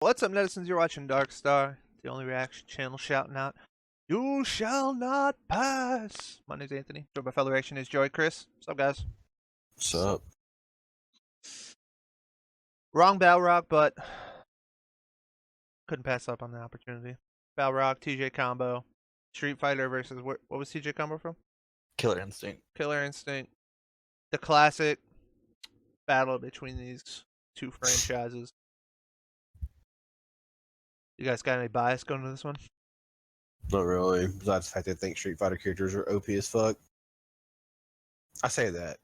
What's up, netizens? You're watching DarkStar, the only reaction channel shouting out, "You shall not pass." My name's Anthony. Joined by fellow reaction is Joey, Chris. What's up, guys? What's up? Wrong Balrog, but couldn't pass up on the opportunity. Balrog, TJ combo, Street Fighter versus what was TJ combo from? Killer Instinct. Killer Instinct. The classic battle between these two franchises. You guys got any bias going to this one? Not really. Besides the fact that I think Street Fighter characters are OP as fuck. I say that.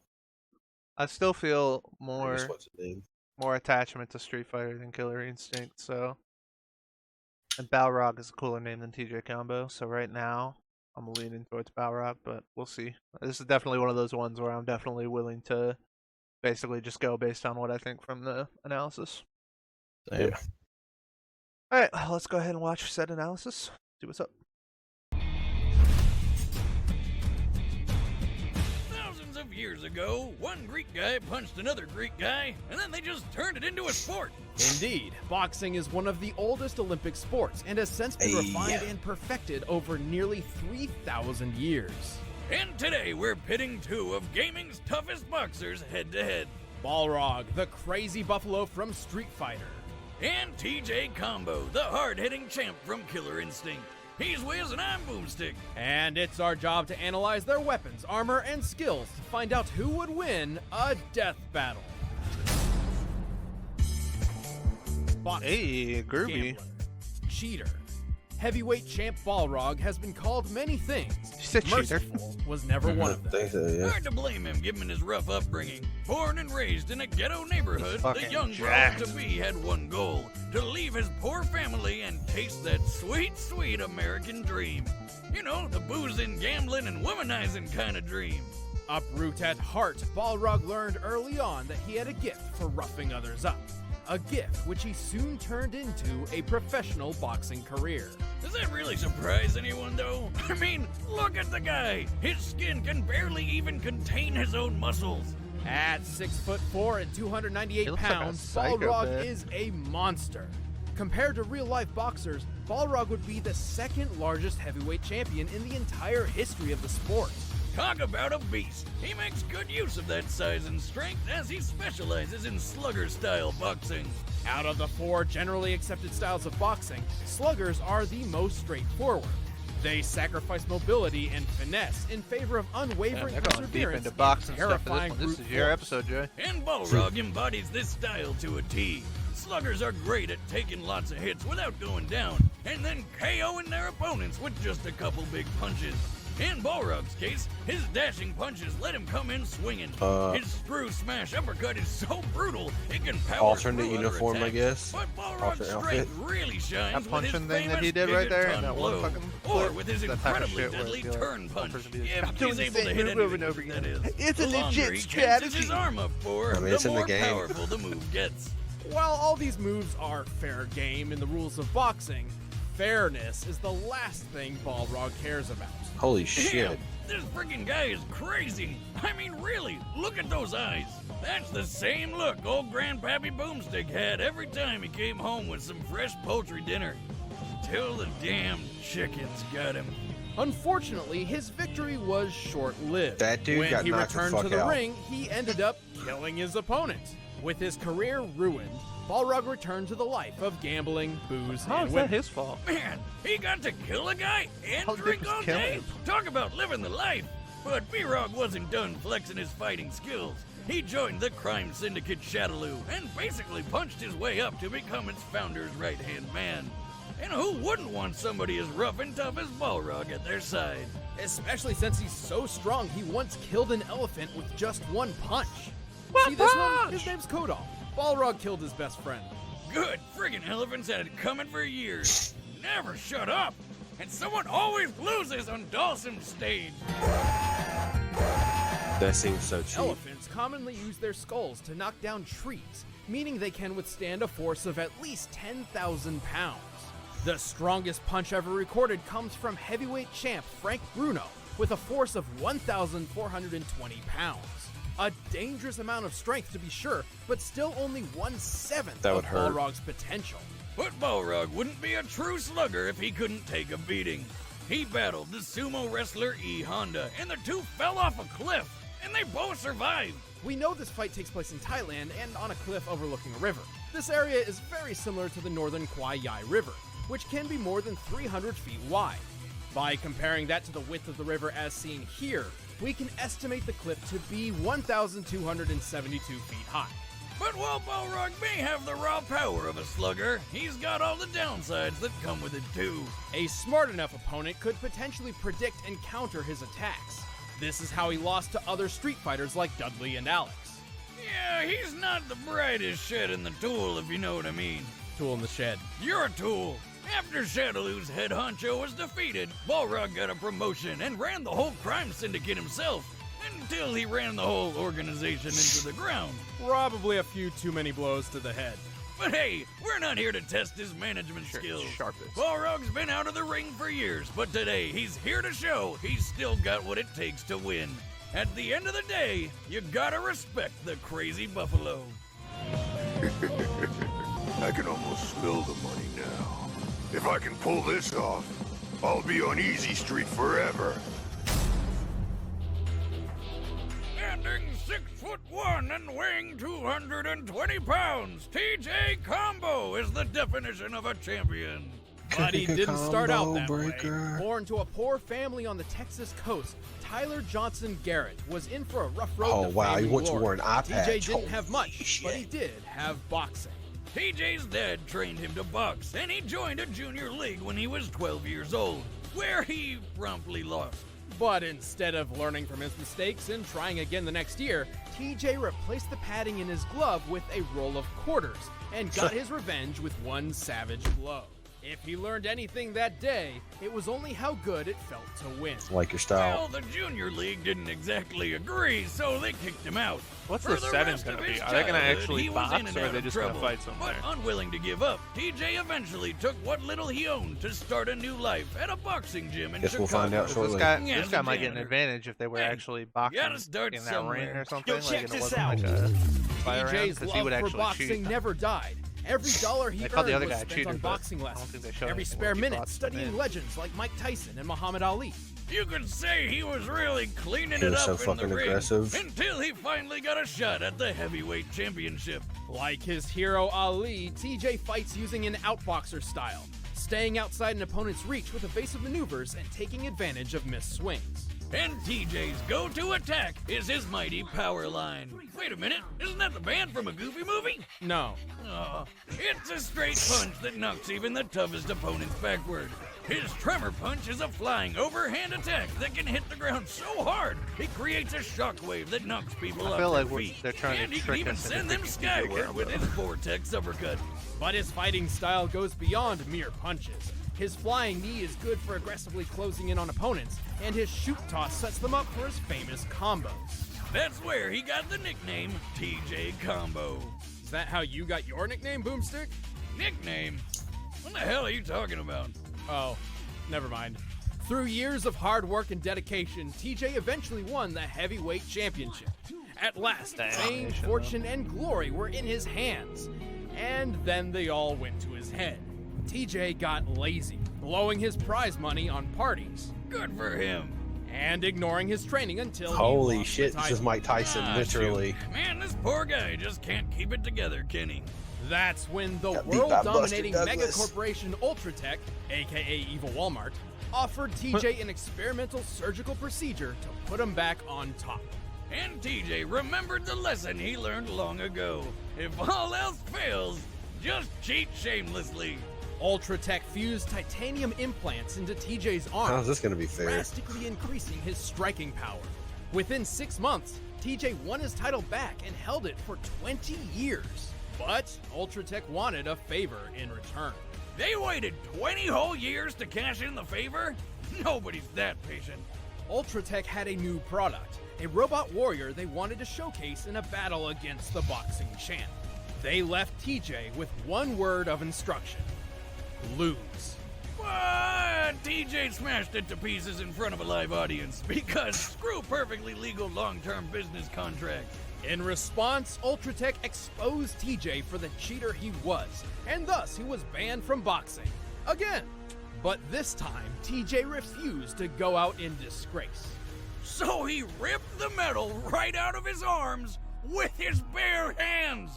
I still feel I more guess what's the name? attachment to Street Fighter than Killer Instinct, so. And Balrog is a cooler name than TJ Combo, so right now I'm leaning towards Balrog, but we'll see. This is definitely one of those ones where I'm definitely willing to basically just go based on what I think from the analysis. Same. Alright, let's go ahead and watch said analysis. See what's up. Thousands of years ago, one Greek guy punched another Greek guy, and then they just turned it into a sport. Indeed, boxing is one of the oldest Olympic sports and has since been refined and perfected over nearly 3,000 years. And today we're pitting two of gaming's toughest boxers head to head. Balrog, the crazy buffalo from Street Fighter. And TJ Combo, the hard-hitting champ from Killer Instinct. He's Wiz and I'm Boomstick. And it's our job to analyze their weapons, armor, and skills to find out who would win a death battle. Boxer, Hey, groovy. gambler, cheater. Heavyweight champ Balrog has been called many things. She said cheater. Merciful was never one of I them. think so, yeah. Hard to blame him given his rough upbringing. Born and raised in a ghetto neighborhood, the Fucking young jacked. Balrog-to-be had one goal: to leave his poor family and taste that sweet, sweet American dream. You know, the boozing, gambling, and womanizing kind of dream. Uproot at heart, Balrog learned early on that he had a gift for roughing others up. A gift which he soon turned into a professional boxing career. Does that really surprise anyone, though? I mean, look at the guy. His skin can barely even contain his own muscles. At 6'4" and 298 He looks like a pounds, psycho Balrog bit. is a monster. Compared to real-life boxers, Balrog would be the second largest heavyweight champion in the entire history of the sport. Talk about a beast. He makes good use of that size and strength as he specializes in slugger-style boxing. Out of the four generally accepted styles of boxing, sluggers are the most straightforward. They sacrifice mobility and finesse in favor of Damn, unwavering they're going deep perseverance into and boxing stuff for this terrifying one. This brute is your force. episode, Joey. And Balrog embodies this style to a T. Sluggers are great at taking lots of hits without going down, and then KOing their opponents with just a couple big punches. In Balrog's case, his dashing punches let him come in swinging. His screw smash uppercut is so brutal, it can power Alternate through other uniform, I attacks. guess. But Balrog's Alternate strength outfit. really shines That with his punching thing that famous he did right there in gigaton that one blow, fucking or clip, with his that type of incredibly shit where deadly it's like, turn one punch. person be like, If "I'm doing he's the able to same hit move over and anything, over again." that is. It's a The longer legit he tenses strategy. his arm up for, I mean, it's the in the more game. powerful the move gets. While all these moves are fair game in the rules of boxing, fairness is the last thing Balrog cares about. Holy Damn, shit. this freaking guy is crazy. I mean, really, look at those eyes. That's the same look old Grandpappy Boomstick had every time he came home with some fresh poultry dinner. Till the damn chickens got him. Unfortunately, his victory was short-lived. That dude when got he knocked the returned to fuck the out. ring, he ended up killing his opponent. With his career ruined, Balrog returned to the life of gambling, booze, How and is that women. his fault? Man, he got to kill a guy and How drink did all this kill day. him? Talk about living the life. But B-Rog wasn't done flexing his fighting skills. He joined the crime syndicate Shadaloo and basically punched his way up to become its founder's right-hand man. And who wouldn't want somebody as rough and tough as Balrog at their side? Especially since he's so strong, he once killed an elephant with just one punch. See this one? His name's Kodal. Balrog killed his best friend. Good friggin' elephants had it coming for years. Never shut up. And someone always loses on Dawson's stage. That seems so cheap. Elephants commonly use their skulls to knock down trees, meaning they can withstand a force of at least 10,000 pounds. The strongest punch ever recorded comes from heavyweight champ Frank Bruno with a force of 1,420 pounds. A dangerous amount of strength to be sure, but still only 1/7 That of would hurt. Balrog's potential. But Balrog wouldn't be a true slugger if he couldn't take a beating. He battled the sumo wrestler E. Honda, and the two fell off a cliff, and they both survived. We know this fight takes place in Thailand and on a cliff overlooking a river. This area is very similar to the northern Kwai Yai River, which can be more than 300 feet wide. By comparing that to the width of the river as seen here, we can estimate the cliff to be 1,272 feet high. But while Balrog may have the raw power of a slugger, he's got all the downsides that come with it too. A smart enough opponent could potentially predict and counter his attacks. This is how he lost to other Street Fighters like Dudley and Alex. Yeah, he's not the brightest shed in the tool, if you know what I mean. Tool in the shed. You're a tool. After Shadaloo's head honcho was defeated, Balrog got a promotion and ran the whole crime syndicate himself, until he ran the whole organization into the ground. Probably a few too many blows to the head. But hey, we're not here to test his management skills. Sharpest. Balrog's been out of the ring for years, but today he's here to show he's still got what it takes to win. At the end of the day, you gotta respect the crazy buffalo. I can almost smell the money now. If I can pull this off, I'll be on Easy Street forever. Standing 6'1" and weighing 220 pounds, TJ Combo is the definition of a champion. But he didn't start out that breaker. way. Born to a poor family on the Texas coast, Tyler Johnson Garrett was in for a rough road Oh to wow, fame he and once glory. wore an eye TJ patch. didn't have Holy much, shit. but he did have boxing. TJ's dad trained him to box, and he joined a junior league when he was 12 years old, where he promptly lost. But instead of learning from his mistakes and trying again the next year, TJ replaced the padding in his glove with a roll of quarters and got his revenge with one savage blow. If he learned anything that day, it was only how good it felt to win. Like your style. Well, the junior league didn't exactly agree, so they kicked him out. What's For the the setting rest gonna of be? his Are they gonna childhood, actually he was box, in and or are out they of just gonna trouble. fight somewhere? But unwilling to give up, TJ eventually took what little he owned to start a new life at a boxing gym in Guess Chicago. we'll find out This shortly. guy, Yeah, this as guy a might get an janitor. advantage if they were Hey, actually boxing gotta start in that ring somewhere. or something. Yo, check like, and it this wasn't out. like a fire round, TJ's 'cause he love would for actually boxing cheat. never died. Every dollar he They earned called the other was guy a spent cheater, on but boxing I don't lessons. think they showed Every anything spare where he minute boxed studying in. legends like Mike Tyson and Muhammad Ali. You could say he was really cleaning He it was up so in the fucking ring aggressive. until he finally got a shot at the heavyweight championship. Like his hero Ali, TJ fights using an outboxer style, staying outside an opponent's reach with evasive maneuvers and taking advantage of missed swings. And TJ's go-to attack is his mighty power line. Wait a minute, isn't that the band from a Goofy movie? No. Oh, it's a straight punch that knocks even the toughest opponents backward. His tremor punch is a flying overhand attack that can hit the ground so hard it creates a shockwave that knocks people I off feel their like feet. they're trying to and he can trick even us into send them thinking TJ skyward Combo. with his vortex uppercut. But his fighting style goes beyond mere punches. His flying knee is good for aggressively closing in on opponents, and his shoot toss sets them up for his famous combos. That's where he got the nickname TJ Combo. Is that how you got your nickname, Boomstick? Nickname? What the hell are you talking about? Oh, never mind. Through years of hard work and dedication, TJ eventually won the heavyweight championship. At last, fame, Damnation, fortune, and glory were in his hands. And then they all went to his head. TJ got lazy, blowing his prize money on parties, Good for him. and ignoring his training until he Holy lost shit, the this title. is Mike Tyson, Ah, literally. shoot. Man, this poor guy just can't keep it together, can he? That's when the Got beat by Buster world-dominating mega Douglas. corporation Ultratech, aka Evil Walmart, offered TJ an experimental surgical procedure to put him back on top. And TJ remembered the lesson he learned long ago. If all else fails, just cheat shamelessly. Ultratech fused titanium implants into TJ's How's arm, this gonna be fair? drastically increasing his striking power. Within 6 months, TJ won his title back and held it for 20 years. But Ultratech wanted a favor in return. They waited 20 whole years to cash in the favor? Nobody's that patient. Ultratech had a new product, a robot warrior they wanted to showcase in a battle against the boxing champ. They left TJ with one word of instruction: lose. But TJ smashed it to pieces in front of a live audience because screw perfectly legal long-term business contracts. In response, Ultratech exposed TJ for the cheater he was, and thus he was banned from boxing. Again. But this time, TJ refused to go out in disgrace. So he ripped the metal right out of his arms with his bare hands.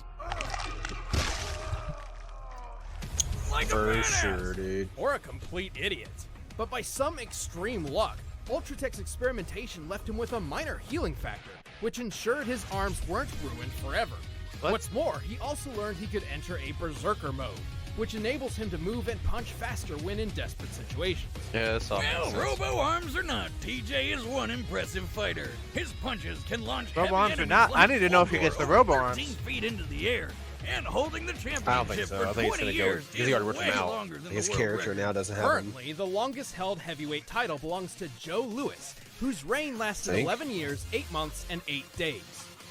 Like a For badass. sure, dude. Or a complete idiot. But by some extreme luck, Ultratech's experimentation left him with a minor healing factor, which ensured his arms weren't ruined forever. What's more, he also learned he could enter a Berserker mode, which enables him to move and punch faster when in desperate situations. Yeah, that's all. Well, robo arms or not, TJ is one impressive fighter. His punches can launch Robo heavy arms or enemies not, like I need to know if he Fulgor gets the over robo 13 arms. feet into the air. And holding the I don't championship think so. for I think 20 it's gonna go years because he already ripped is him way out. longer than His the world character record. now doesn't have him. Currently, the longest held heavyweight title belongs to Joe Louis, whose reign lasted See? 11 years, 8 months, and 8 days.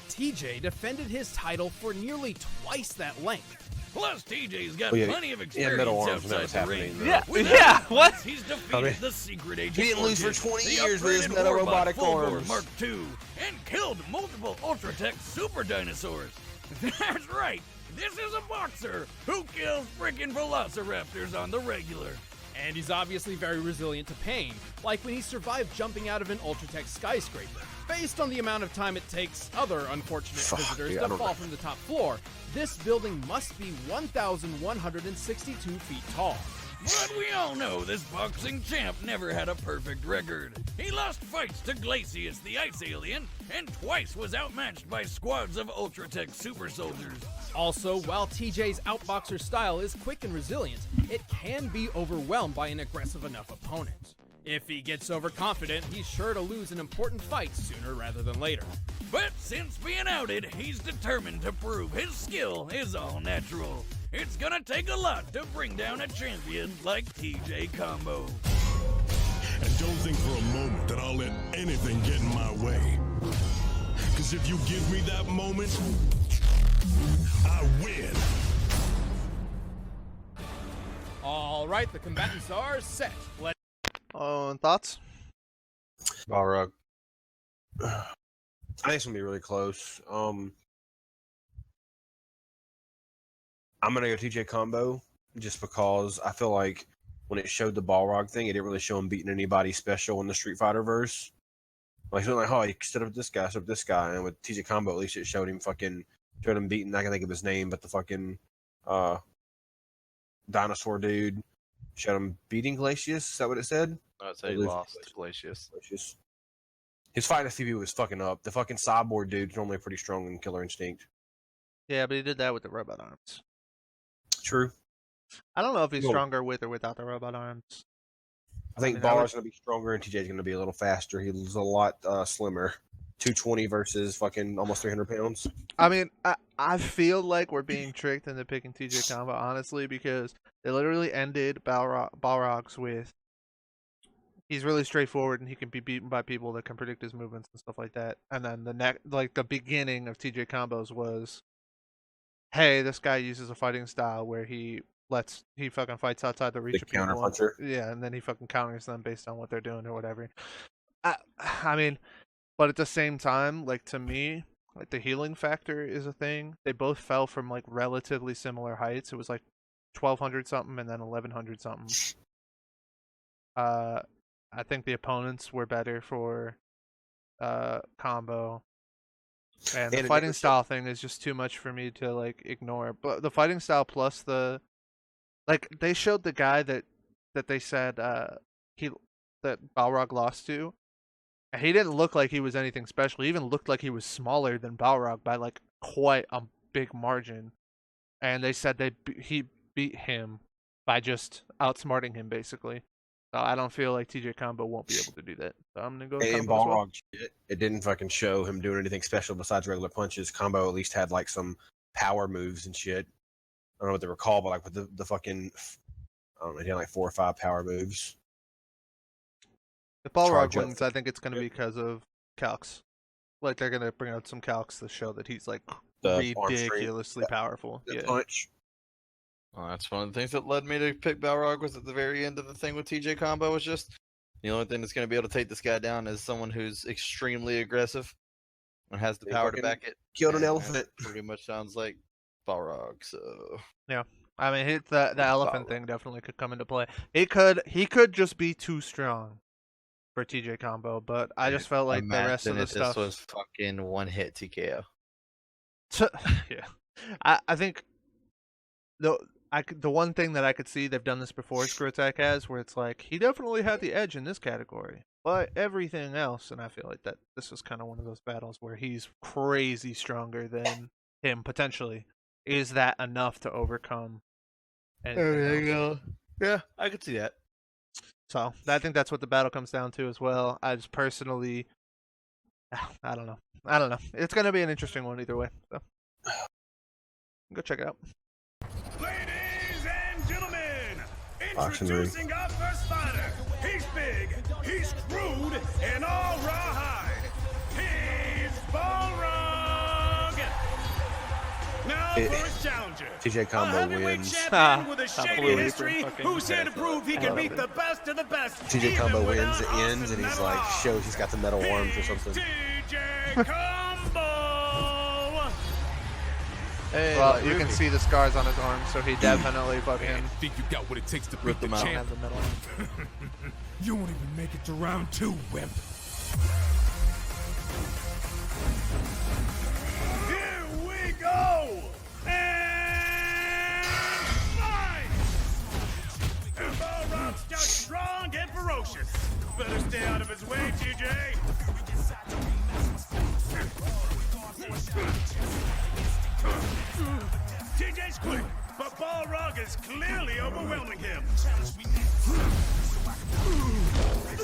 TJ defended his title for nearly twice that length. Plus, TJ's got Oh, yeah. plenty of Yeah, experience middle arms when that outside was the happening, ring. though. Yeah, With yeah, that, what? He's defeated I mean, the secret agent. he didn't lose for Orchid, 20 the years with his upgraded metal Warbot robotic Fulgor arms. Mark II, and killed multiple Ultratech super dinosaurs. That's right. This is a boxer who kills freaking velociraptors on the regular. And he's obviously very resilient to pain, like when he survived jumping out of an Ultratech skyscraper. Based on the amount of time it takes other unfortunate Fuck, visitors yeah, I to don't fall know. from the top floor, this building must be 1,162 feet tall. But we all know this boxing champ never had a perfect record. He lost fights to Glacius, the ice alien, and twice was outmatched by squads of Ultratech super soldiers. Also, while TJ's outboxer style is quick and resilient, it can be overwhelmed by an aggressive enough opponent. If he gets overconfident, he's sure to lose an important fight sooner rather than later. But since being outed, he's determined to prove his skill is all natural. It's gonna take a lot to bring down a champion like TJ Combo. And don't think for a moment that I'll let anything get in my way. Because if you give me that moment, I win. Alright, the combatants are set. Let's Oh, and thoughts? Balrog. I think it's gonna be really close. I'm gonna go TJ combo just because I feel like when it showed the Balrog thing, it didn't really show him beating anybody special in the Street Fighter verse. Like, it's like, oh, he stood up this guy, and with TJ combo, at least it showed him beating. I can think of his name, but the fucking dinosaur dude showed him beating Glacius. Is that what it said? I'd say he Lose lost to Glacius. Glacius. His fight with Phoebe was fucking up. The fucking cyborg dude's normally pretty strong in Killer Instinct. Yeah, but he did that with the robot arms. True. I don't know if he's Well- stronger with or without the robot arms. I think mean, I would- Balrog's gonna be stronger and TJ's gonna be a little faster. He's a lot slimmer. 220 versus fucking almost 300 pounds. I mean, I feel like we're being tricked into picking TJ Combo, honestly, because they literally ended Balrog's with he's really straightforward and he can be beaten by people that can predict his movements and stuff like that. And then the beginning of TJ Combos was, hey, this guy uses a fighting style where he fucking fights outside the reach The of people. counter puncher. Yeah, and then he fucking counters them based on what they're doing or whatever. I mean, but at the same time, like, to me, like, the healing factor is a thing. They both fell from like relatively similar heights. It was like 1,200 something and then 1,100 something. I think the opponents were better for combo. And the And it fighting never style thing is just too much for me to like ignore. But the fighting style plus they showed the guy that they said that Balrog lost to. And he didn't look like he was anything special. He even looked like he was smaller than Balrog by like quite a big margin. And they said he beat him by just outsmarting him basically. So I don't feel like TJ Combo won't be able to do that. So I'm gonna go with And Combo as well. Balrog, it didn't fucking show him doing anything special besides regular punches. Combo at least had like some power moves and shit. I don't know what they were called, but like with the fucking, I don't know, he had like 4 or 5 power moves. If Balrog Charge up. wins, I think it's gonna be because of calcs. Like they're gonna bring out some calcs to show that he's like The arm strength, ridiculously powerful. the Yeah. punch. Well, that's one of the things that led me to pick Balrog. Was at the very end of the thing with TJ Combo was just the only thing that's going to be able to take this guy down is someone who's extremely aggressive. and has the They power to fucking back it. killed an and elephant. that pretty much sounds like Balrog. So I mean, the elephant thing definitely could come into play. He could just be too strong for TJ combo, but I just felt like the rest of imagine the if stuff. this was fucking one hit TKO. Yeah, I think the one thing that I could see they've done this before Screw Attack has, where it's like he definitely had the edge in this category, but everything else, and I feel like that this was kind of one of those battles where he's crazy stronger than him potentially. Is that enough to overcome anything else? Yeah, I could see that. So I think that's what the battle comes down to as well. I just personally, I don't know. It's gonna be an interesting one either way. So go check it out. Ladies and gentlemen, Boxing ring. introducing our first fighter. He's big, he's crude, and all rawhide. He's Balrog. Now for his challenger. TJ combo a heavyweight wins. champion with a Blew shady Reaper history fucking who's here to prove he can beat the best of the best. TJ even combo wins, without it ends, and he's like Austin shows he's got the metal arms or something. TJ Combo. Hey, Well, like you can Ruby. see the scars on his arms, so he definitely fucking Think you got what it takes to Rip beat them the out. champ? have the middle. You won't even make it to round 2, wimp. Here we go! And fight! And Balrog starts strong and ferocious. Better stay out of his way, TJ. TJ's quick, but Balrog is clearly overwhelming him.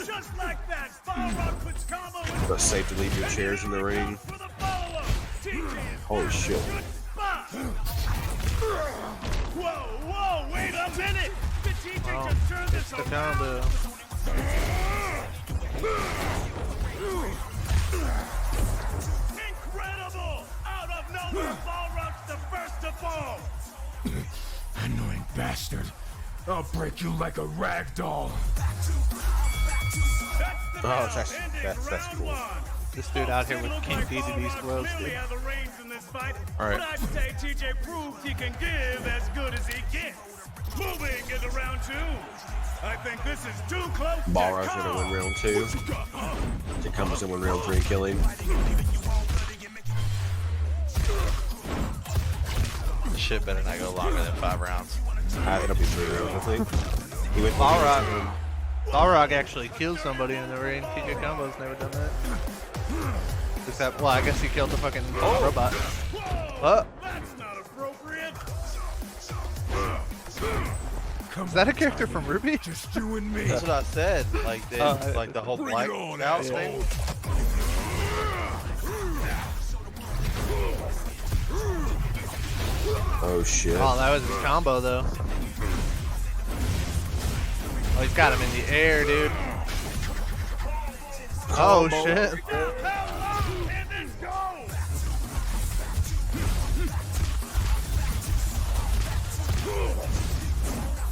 Just like that, Balrog puts combo in. But safe to leave your chairs in the ring. For the follow-up. TJ is Holy shit. good spot. Whoa, wait a minute! Did TJ just turn this The around? combo. Incredible! Out of nowhere, Balrog's the first to fall! Annoying bastard. I'll break you like a rag doll. That's the Oh, it's battle actually- ending that's round cool. one. This dude out here with Look King like DDD's Balrog gloves, clearly dude. had the reins in this fight, All right. but I'd say TJ proved he can give as good as he gets. Moving into round 2. I think this is too close Balrog's to gonna call. win round 2. TJ combo's gonna win round 3 and kill him. Shit better not go longer than 5 rounds. It'll be 3 rounds, I think. He went Balrog. Balrog actually killed somebody in the ring. TJ Combo's never done that. Except, well, I guess he killed the fucking robot. Whoa, that's not appropriate. Is that a character from Ruby? Just you and me. That's what I said. Like the like the whole Bring black it on, scouts asshole. thing. Oh shit. Oh, that was his combo, though. Oh, he's got him in the air, dude. Oh, shit. And then go.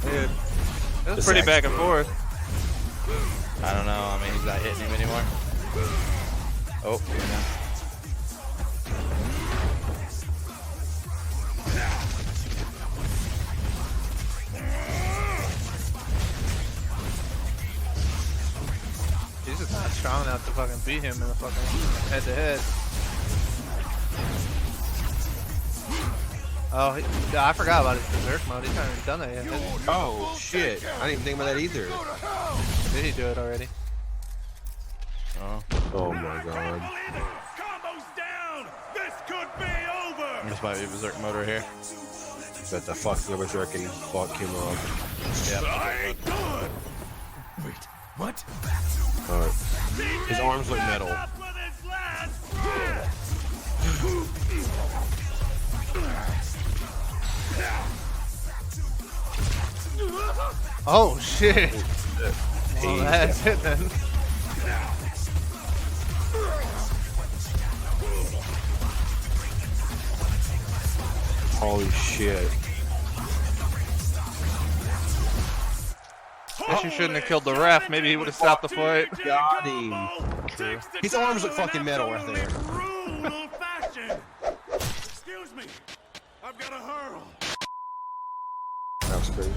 Dude. It was This pretty act- back and forth. I don't know. I mean, he's not hitting him anymore. Oh, here now. He's just not strong enough to fucking beat him in a fucking head-to-head. Oh, I forgot about his berserk mode. He's not even done that yet. Oh shit. I didn't even think about that either. Did he do it already? Oh, Oh my god. Believe it. Combo's down. This could be over. this might be berserk motor here. Bet the fuck the berserk and fuck him up. I ain't good. Wait, what? Alright. His arms look metal. Up with his last breath. Oh, shit. Well, Well, that's it then. Holy shit. Guess you shouldn't have killed the ref. Maybe he would have stopped the fight. Got him. His arms look fucking metal right there. old fashioned. Excuse me. I've got a hurl. That was crazy.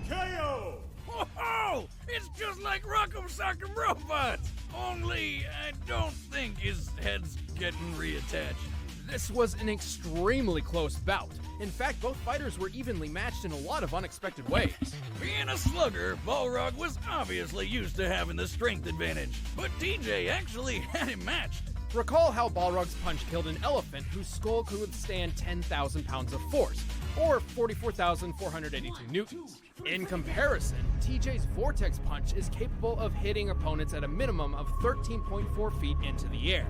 KO. Oh, it's just like Rock'em Sock'em Robots. Only I don't think his head's getting reattached. This was an extremely close bout. In fact, both fighters were evenly matched in a lot of unexpected ways. Being a slugger, Balrog was obviously used to having the strength advantage, but TJ actually had him matched. Recall how Balrog's punch killed an elephant whose skull could withstand 10,000 pounds of force, or 44,482 newtons. In comparison, TJ's Vortex Punch is capable of hitting opponents at a minimum of 13.4 feet into the air,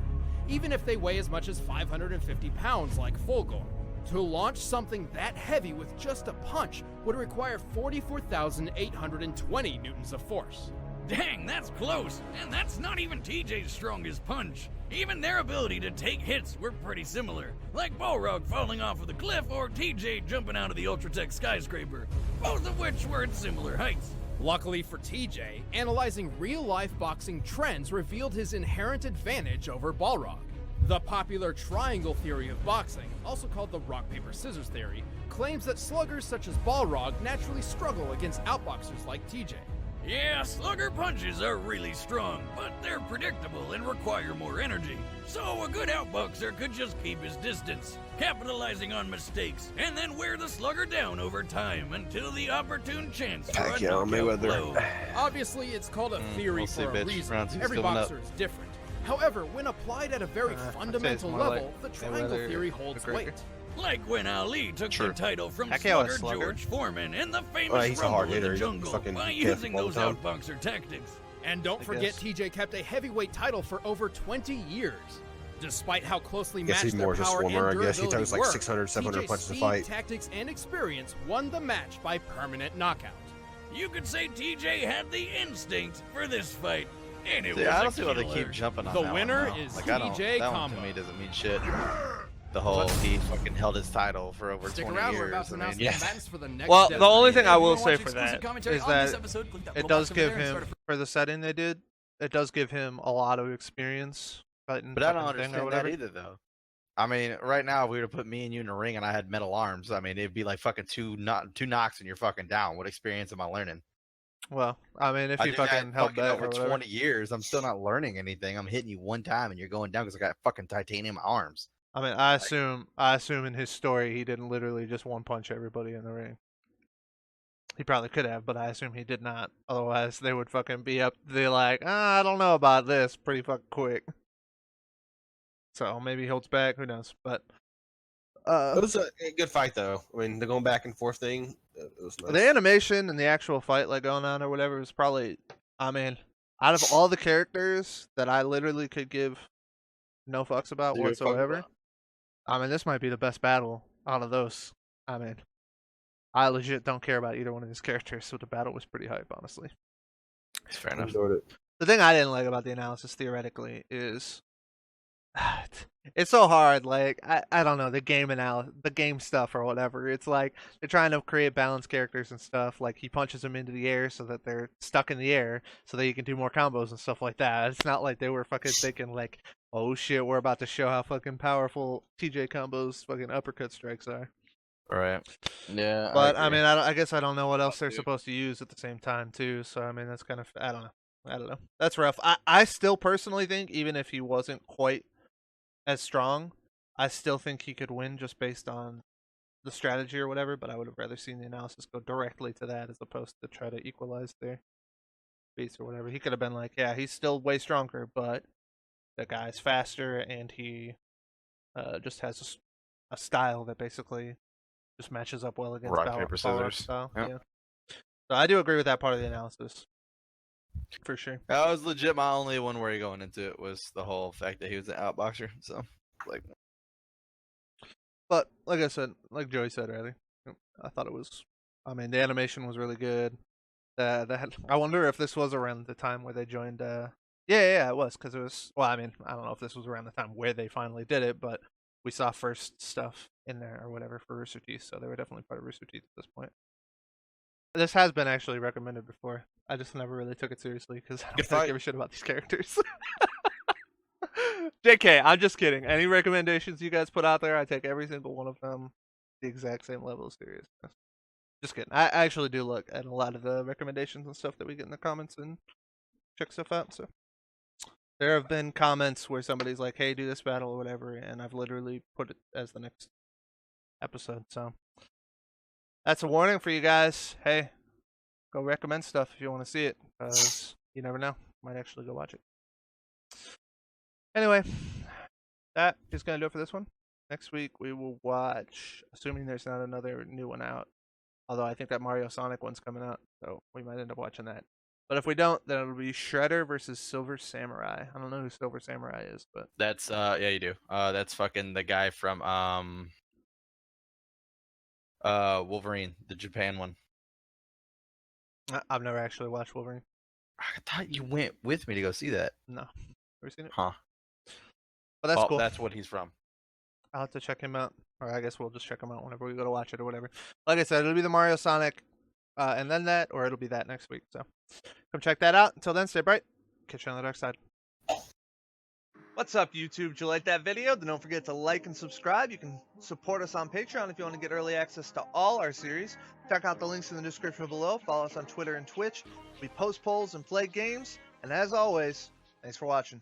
even if they weigh as much as 550 pounds like Fulgor. To launch something that heavy with just a punch would require 44,820 newtons of force. Dang, that's close, and that's not even TJ's strongest punch. Even their ability to take hits were pretty similar, like Balrog falling off of the cliff or TJ jumping out of the Ultratech skyscraper, both of which were at similar heights. Luckily for TJ, analyzing real-life boxing trends revealed his inherent advantage over Balrog. The popular triangle theory of boxing, also called the rock-paper-scissors theory, claims that sluggers such as Balrog naturally struggle against outboxers like TJ. Yeah, slugger punches are really strong, but they're predictable and require more energy. So a good outboxer could just keep his distance, capitalizing on mistakes, and then wear the slugger down over time until the opportune chance for a Pacquiao, knockout Mayweather. blow. Obviously, it's called a theory we'll see, for a bitch. reason. Round two's Every coming up. boxer is different. However, when applied at a very I'd say it's fundamental more level, like the triangle Mayweather theory holds McGregor. weight. Like when Ali took True. the title from Pacquiao Slugger is slugger. George Foreman in the famous Well, he's a hard Rumble in the hitter. He Jungle fucking by can't using all those the time. outboxer tactics. And don't I forget, guess. TJ kept a heavyweight title for over 20 years. Despite how closely Guess he's matched their more of a power and swimmer, I guess. He durability throws like were, 600, 700 TJ's punches a speed, fight. tactics, and experience won the match by permanent knockout. You could say TJ had the instinct for this fight. And it See, was I a don't see why they killer. keep jumping on The that winner one, though. is like, I don't, TJ that one Combo. to me doesn't mean shit. The whole he fucking held his title for over Stick 20 around, years. we're about to I announce mean, the yeah. combatants for the next Well, Death the only Match. thing I will If you say wanna for watch exclusive that commentary is on this that episode, click that it little does box over give there and him, start a for the setting they did, it does give him a lot of experience fighting But I don't fucking thing or understand whatever. that either, though. I mean, right now, if we were to put me and you in a ring and I had metal arms, I mean, it'd be like fucking two knocks and you're fucking down. What experience am I learning? Well, I mean, if I you did that fucking held fucking back over or whatever. 20 years, I'm still not learning anything. I'm hitting you one time and you're going down because I got fucking titanium arms. I mean, I assume in his story he didn't literally just one punch everybody in the ring. He probably could have, but I assume he did not. Otherwise, they would fucking be up. They're like, I don't know about this, pretty fucking quick. So maybe he holds back. Who knows? But It was a good fight, though. I mean, the going back and forth thing, it was nice. the animation and the actual fight, like going on or whatever, was probably. I mean, out of all the characters that I literally could give no fucks about Zero fucks whatsoever, about. I mean, this might be the best battle out of those. I mean, I legit don't care about either one of these characters, so the battle was pretty hype, honestly. It's fair I enough. enjoyed it. The thing I didn't like about the analysis theoretically is it's so hard. Like I don't know, the game stuff or whatever. It's like they're trying to create balanced characters and stuff. Like he punches them into the air so that they're stuck in the air so that you can do more combos and stuff like that. It's not like they were fucking thinking like, oh shit, we're about to show how fucking powerful TJ combos fucking uppercut strikes are. Right. Yeah. But I agree. mean, I guess I don't know what else they're Dude. supposed to use at the same time too. So I mean, that's kind of I don't know. That's rough. I still personally think even if he wasn't quite as strong, I still think he could win just based on the strategy or whatever. But I would have rather seen the analysis go directly to that as opposed to try to equalize their beats or whatever. He could have been like, yeah, he's still way stronger, but the guy's faster and he just has a style that basically just matches up well against Rock, paper, Balrog's scissors. style. Yep. Yeah. So I do agree with that part of the analysis. For sure. That was legit my only one worry going into it was the whole fact that he was an outboxer. So, like, But like I said, like Joey said earlier, I thought it was. I mean, the animation was really good. I wonder if this was around the time where they joined. Yeah, it was because it was. Well, I mean, I don't know if this was around the time where they finally did it, but we saw first stuff in there or whatever for Rooster Teeth, so they were definitely part of Rooster Teeth at this point. This has been actually recommended before. I just never really took it seriously because I Good don't fight. give a shit about these characters. JK, I'm just kidding. Any recommendations you guys put out there, I take every single one of them the exact same level of seriousness. Just kidding. I actually do look at a lot of the recommendations and stuff that we get in the comments and check stuff out. So there have been comments where somebody's like, "Hey, do this battle or whatever," and I've literally put it as the next episode. So that's a warning for you guys. Hey, go recommend stuff if you want to see it, because you never know, might actually go watch it. Anyway, that is gonna do it for this one. Next week we will watch, assuming there's not another new one out. Although I think that Mario Sonic one's coming out, so we might end up watching that. But if we don't, then it'll be Shredder versus Silver Samurai. I don't know who Silver Samurai is, but That's yeah, you do. That's fucking the guy from Wolverine, the Japan one. I've never actually watched Wolverine. I thought you went with me to go see that. No, never seen it. Huh. But that's Well, cool. that's what he's from. I'll have to check him out, or I guess we'll just check him out whenever we go to watch it or whatever. Like I said, it'll be the Mario Sonic, and then that, or it'll be that next week. So come check that out. Until then, stay bright. Catch you on the dark side. What's up, YouTube? Did you like that video? Then don't forget to like and subscribe. You can support us on Patreon if you want to get early access to all our series. Check out the links in the description below. Follow us on Twitter and Twitch. We post polls and play games. And as always, thanks for watching.